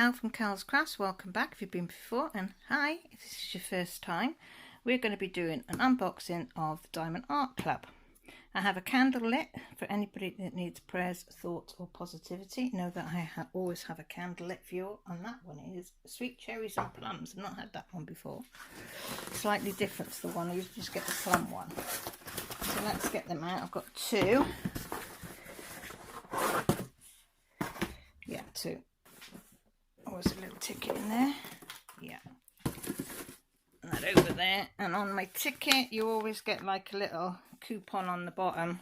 Cal from Cal's Crafts. Welcome back if you've been before, and hi if this is your first time. We're going to be doing an unboxing of the Diamond Art Club. I have a candle lit for anybody that needs prayers, thoughts or positivity. Know that I always have a candle lit for you, and that one is Sweet Cherries and Plums. I've not had that one before. Slightly different to the one, I usually just get the plum one. So let's get them out. I've got two. Yeah, two. Oh, there's a little ticket in there. Yeah. And that over there. And on my ticket, you always get like a little coupon on the bottom.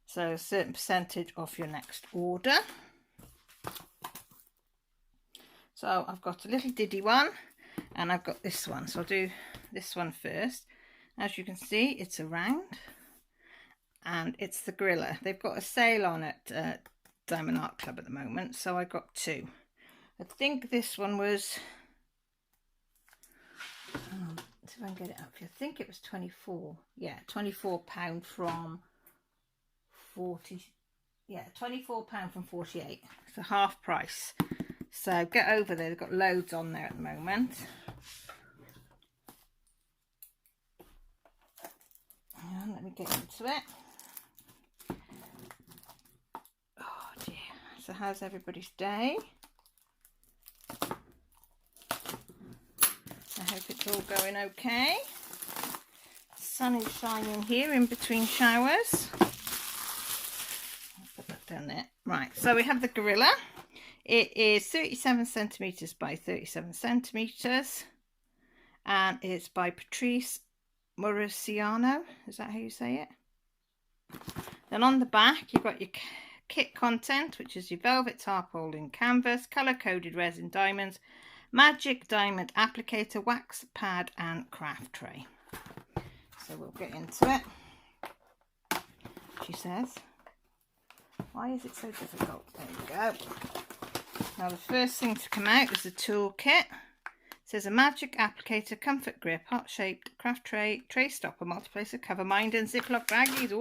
So a certain percentage off your next order. So I've got a little diddy one. And I've got this one. So I'll do this one first. As you can see, it's a round. And it's the Gorilla. They've got a sale on at Diamond Art Club at the moment. So I got two. I think this one was, see if I can get it up here. I think it was 24. Yeah, £24 from 40. Yeah, £24 from 48. It's a half price. So get over there. They've got loads on there at the moment. And let me get into it. Oh dear. So how's everybody's day? I hope it's all going okay. The sun is shining here in between showers. I'll put that down there. Right, so we have the Gorilla. It is 37 centimetres by 37 centimetres. And it's by Patrice Mauriciano. Is that how you say it? Then on the back, you've got your kit content, which is your velvet tarpaulin canvas, colour-coded resin diamonds, magic diamond applicator, wax pad and craft tray. So we'll get into it. She says, why is it so difficult? There we go. Now the first thing to come out is the toolkit. It says a magic applicator, comfort grip, heart shaped craft tray, tray stopper, multiplacer, cover mind and ziplock baggies.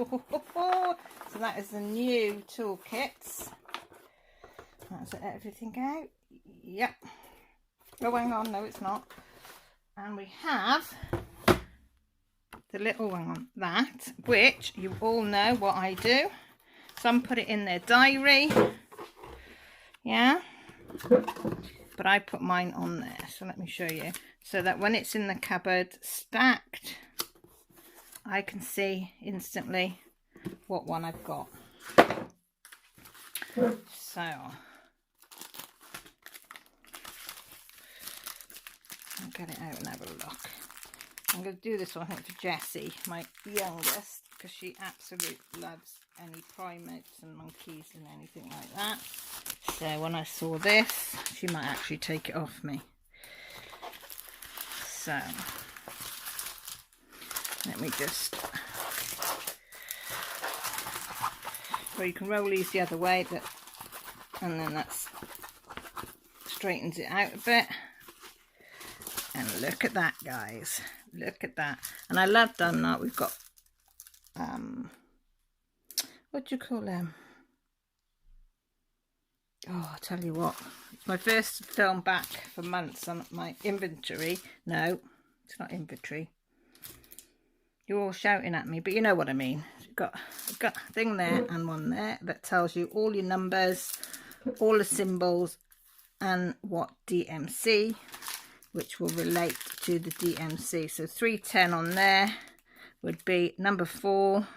Oh. So that is the new toolkits. That's everything out. Yep. Oh, hang on, no it's not. And we have the little one on that, which you all know what I do. Some put it in their diary, yeah, but I put mine on there. So let me show you, so that when it's in the cupboard stacked, I can see instantly what one I've got. So I'll get it out and have a look. I'm going to do this one, I think, for Jessie, my youngest, because she absolutely loves any primates and monkeys and anything like that. So when I saw this, she might actually take it off me. So let me just, well, you can roll these the other way, but and then that straightens it out a bit. And look at that, guys. Look at that. And I love Diamond Art. We've got, what do you call them? Oh, I'll tell you what. It's my first film back for months on my inventory. No, it's not inventory. You're all shouting at me, but you know what I mean. You've got a thing there and one there that tells you all your numbers, all the symbols, and what DMC, which will relate to the DMC. So 310 on there would be number 4,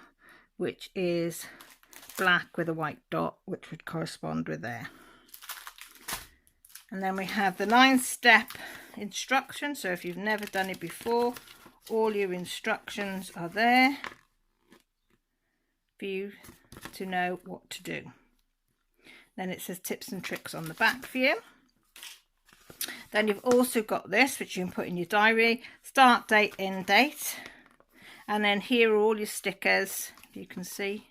which is black with a white dot, which would correspond with there. And then we have the 9-step instructions. So if you've never done it before, all your instructions are there for you to know what to do. Then it says tips and tricks on the back for you. Then you've also got this, which you can put in your diary, start date, end date. And then here are all your stickers, if you can see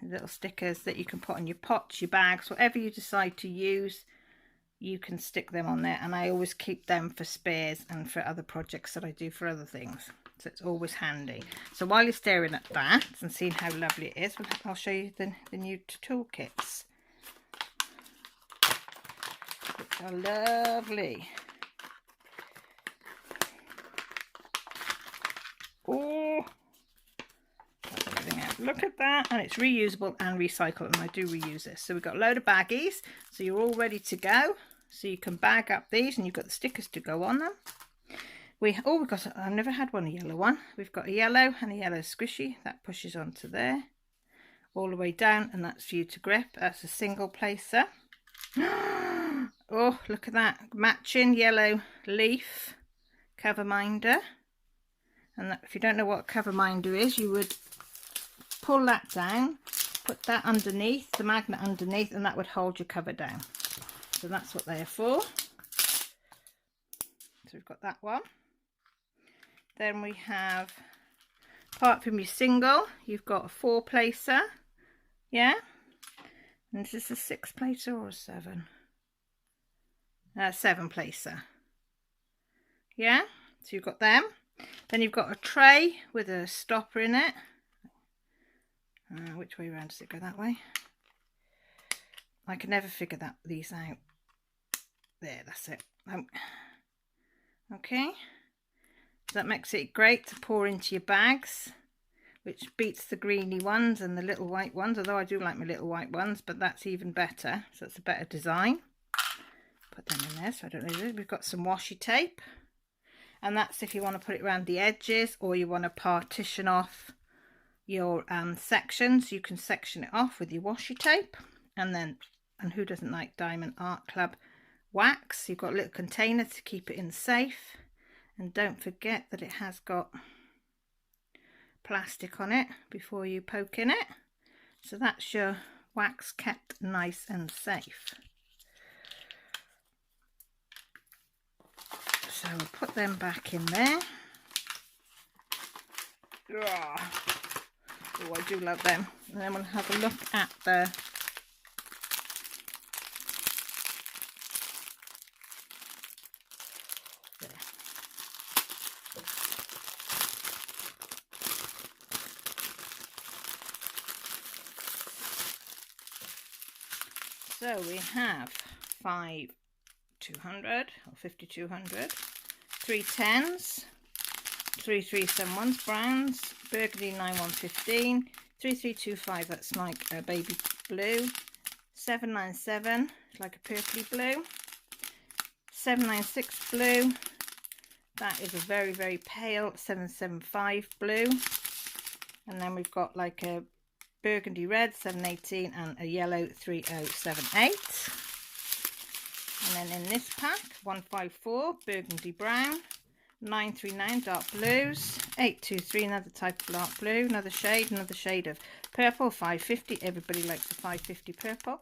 little stickers that you can put on your pots, your bags, whatever you decide to use, you can stick them on there. And I always keep them for spares and for other projects that I do for other things. So it's always handy. So while you're staring at that and seeing how lovely it is, I'll show you the new toolkits. which are lovely. Oh, that's everything out. Look at that, and it's reusable and recycled, and I do reuse this. So we've got a load of baggies, so you're all ready to go. So you can bag up these, and you've got the stickers to go on them. We've got, I've never had one, a yellow one. We've got a yellow and a yellow squishy that pushes onto there, all the way down, and that's for you to grip. That's a single placer. Oh, look at that, matching yellow leaf cover minder. And that, if you don't know what a cover minder is, you would pull that down, put that underneath, the magnet underneath, and that would hold your cover down. So that's what they're for. So we've got that one. Then we have, apart from your single, you've got a 4-placer. Yeah. And is this a 6-placer or a 7? 7-placer. Yeah. So you've got them. Then you've got a tray with a stopper in it. Which way around does it go? That way? I can never figure these out. There, that's it. Okay. So that makes it great to pour into your bags, which beats the greeny ones and the little white ones, although I do like my little white ones, but that's even better. So it's a better design. Put them in there so I don't lose it. We've got some washi tape, and that's if you want to put it around the edges, or you want to partition off your sections. You can section it off with your washi tape. And who doesn't like Diamond Art Club wax? You've got a little container to keep it in safe, and don't forget that it has got plastic on it before you poke in it, so that's your wax kept nice and safe. So we'll put them back in there. Oh, I do love them. And then we'll have a look at the So we have 5,200 or 5,200, 3 10s, 3 371s, browns, burgundy 9115, 3325, that's like a baby blue, 797, like a purpley blue, 796 blue, that is a very, very pale 775 blue, and then we've got like a burgundy red 718 and a yellow 3078. And then in this pack, 154 burgundy brown, 939 dark blues, 823 another type of dark blue, another shade of purple, 550, everybody likes a 550 purple,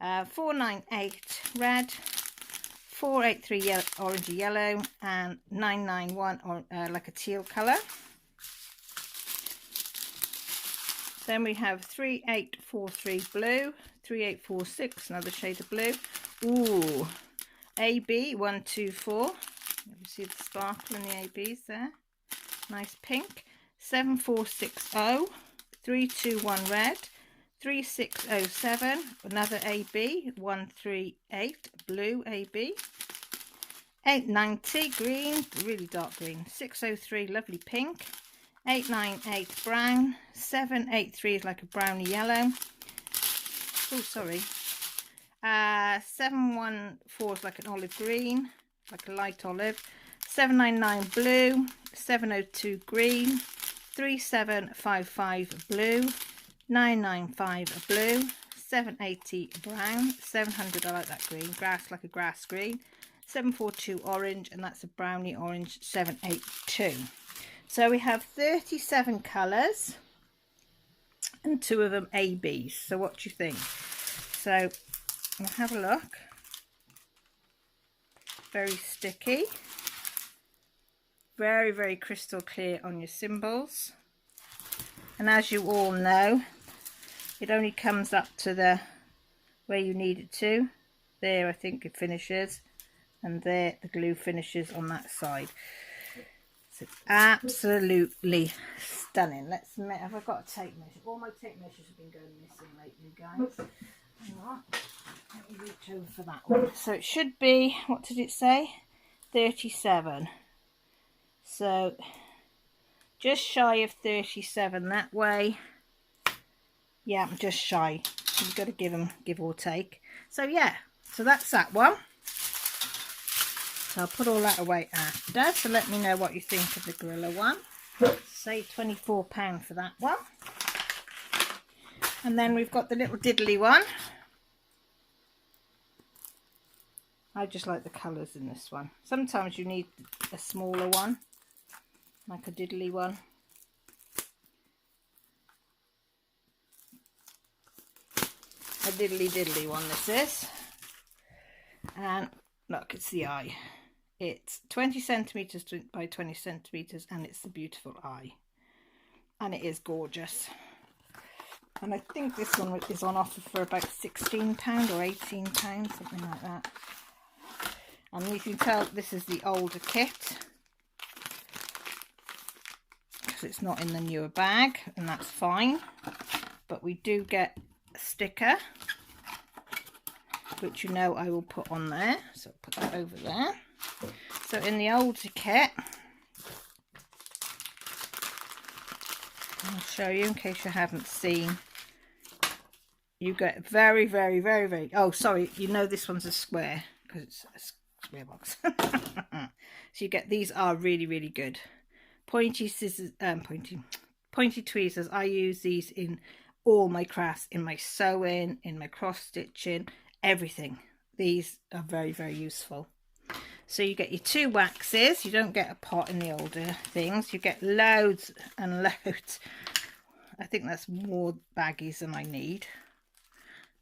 498 red, 483 yellow, orangey yellow, and 991 or like a teal colour. Then we have 3843 blue, 3846, another shade of blue. Ooh, AB 124. You see the sparkle in the ABs there. Nice pink. 7460, 321 red, 3607, another AB 138 blue AB. 890 green, really dark green. 603 lovely pink. 898 brown, 783 is like a browny yellow. Oh, sorry. 714 is like an olive green, like a light olive. 799 blue, 702 green, 3755 blue, 995 blue, 780 brown, 700 I like that green, grass like a grass green, 742 orange, and that's a brownie orange, 782. So we have 37 colours and 2 of them ABs. So what do you think? So we'll have a look. Very sticky. Very, very crystal clear on your symbols. And as you all know, it only comes up to the where you need it to. There I think it finishes. And there the glue finishes on that side. It's absolutely stunning. Let's have I got a tape measure? All my tape measures have been going missing lately, guys. Hang on. Let me reach over for that one. So it should be, what did it say? 37. So just shy of 37 that way. Yeah, I'm just shy. You've got to give them give or take. So yeah, so that's that one. So I'll put all that away after. So let me know what you think of the Gorilla one. Say £24 for that one. And then we've got the little diddly one. I just like the colours in this one. Sometimes you need a smaller one, like a diddly one. A diddly one this is. And look, it's the eye. It's 20 centimetres by 20 centimetres and it's the beautiful eye. And it is gorgeous. And I think this one is on offer for about £16 or £18, something like that. And you can tell this is the older kit because it's not in the newer bag, and that's fine. But we do get a sticker, which you know I will put on there. So I'll put that over there. So in the older kit, I'll show you in case you haven't seen. You get very, oh sorry, you know this one's a square because it's a square box. So you get, these are really good. Pointy scissors, pointy tweezers. I use these in all my crafts, in my sewing, in my cross stitching, everything. These are very useful. So you get your 2 waxes. You don't get a pot in the older things. You get loads and loads. I think that's more baggies than I need.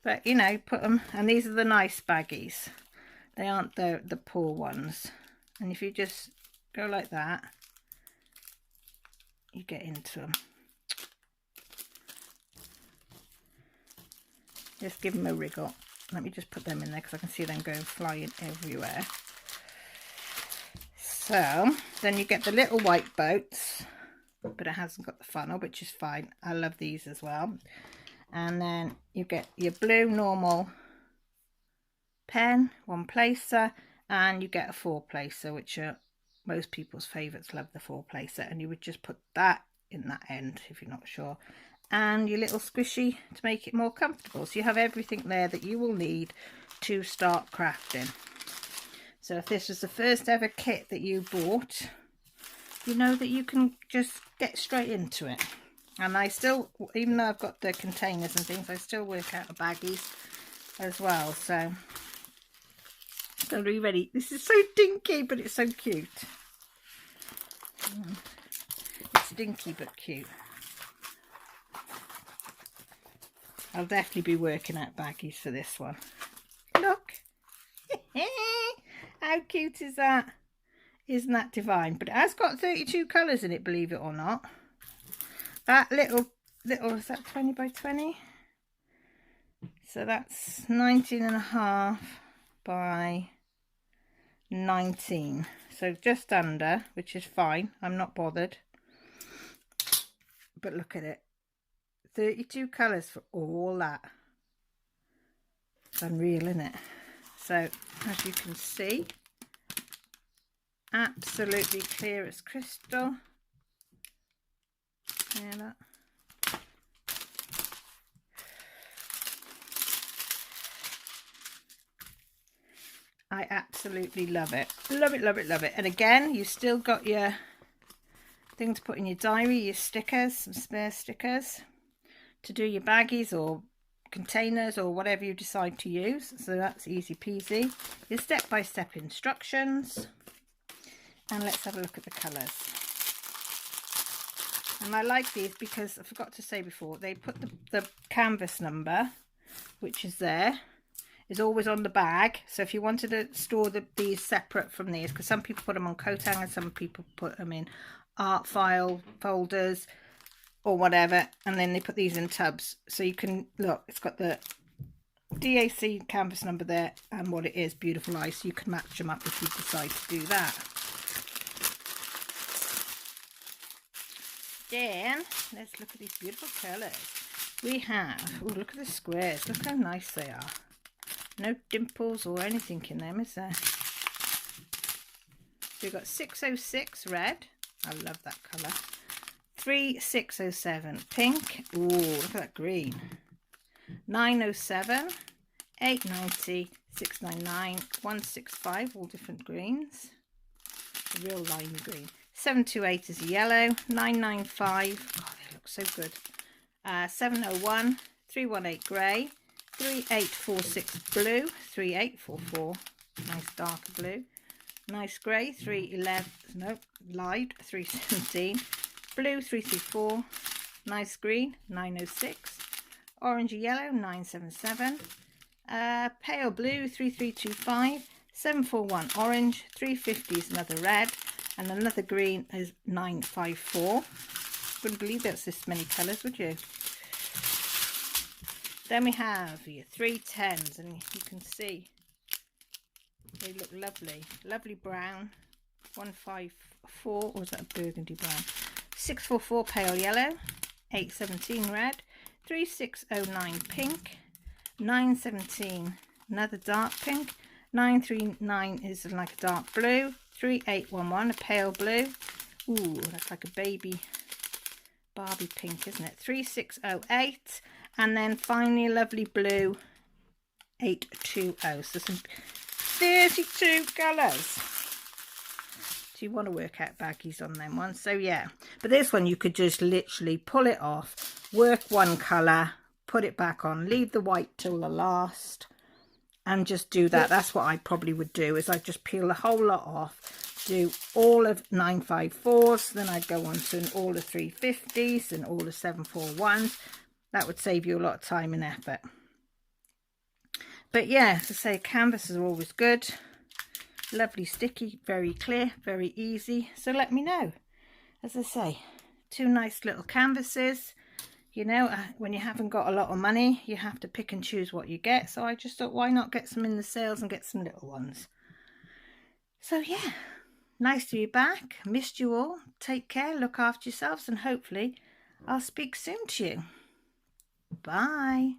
But, you know, put them, and these are the nice baggies. They aren't the poor ones. And if you just go like that, you get into them. Just give them a wriggle. Let me just put them in there because I can see them going flying everywhere. So, then you get the little white boats, but it hasn't got the funnel, which is fine. I love these as well. And then you get your blue normal pen, 1 placer, and you get a 4 placer, which are most people's favourites. Love the 4 placer, and you would just put that in that end if you're not sure. And your little squishy to make it more comfortable. So you have everything there that you will need to start crafting. So if this was the first ever kit that you bought, you know that you can just get straight into it. And I still, even though I've got the containers and things, I still work out the baggies as well. So, are we ready? This is so dinky, but it's so cute. It's dinky but cute. I'll definitely be working out baggies for this one. Look. How cute is that? Isn't that divine? But it has got 32 colours in it, believe it or not. That little, is that 20 by 20? So that's 19.5 by 19. So just under, which is fine. I'm not bothered. But look at it. 32 colours for all that. It's unreal, isn't it? So, as you can see, absolutely clear as crystal. Yeah, that. I absolutely love it. Love it. And again, you've still got your thing to put in your diary, your stickers, some spare stickers to do your baggies or containers or whatever you decide to use. So that's easy peasy. Your step-by-step instructions. And let's have a look at the colours. And I like these because I forgot to say before, they put the canvas number, which is there, is always on the bag. So if you wanted to store these separate from these, because some people put them on coat hangers, some people put them in art file folders or whatever, and then they put these in tubs. So you can, look, it's got the DAC canvas number there and what it is, beautiful eyes. So you can match them up if you decide to do that. Then let's look at these beautiful colours. we have, oh, look at the squares, look how nice they are. No dimples or anything in them, is there? So we've got 606 red, I love that colour. 3607 pink, ooh, look at that green. 907, 890, 699, 165, all different greens. A real limey green. 728 is yellow. 995, oh, they look so good. 701, 318 grey. 3846 blue. 3844, nice darker blue. Nice grey. 311, no, light. 317. Blue 334. Nice green 906. Orangey yellow 977. Pale blue 3325. 741 orange. 350 is another red, and another green is 954. Wouldn't believe that's this many colours, would you? Then we have your 310s, and you can see they look lovely. Lovely brown. 154, or was that a burgundy brown? 644 pale yellow. 817 red. 3609 pink. 917 another dark pink. 939 is like a dark blue. 3811 a pale blue. Ooh, that's like a baby Barbie pink, isn't it? 3608, and then finally a lovely blue 820. So some 32 colours. Do you want to work out baggies on them ones? So yeah, but this one you could just literally pull it off, work one colour, put it back on, leave the white till the last, and just do that. That's what I probably would do, is I'd just peel the whole lot off, do all of 954s, then I'd go on to all the 350s and all the 741s. That would save you a lot of time and effort. But yeah, as I say, canvases are always good. Lovely sticky, very clear, very easy. So let me know. As I say, two nice little canvases. You know, when you haven't got a lot of money, you have to pick and choose what you get. So I just thought, why not get some in the sales and get some little ones? So yeah, nice to be back. Missed you all. Take care, look after yourselves, and hopefully I'll speak soon to you. Bye.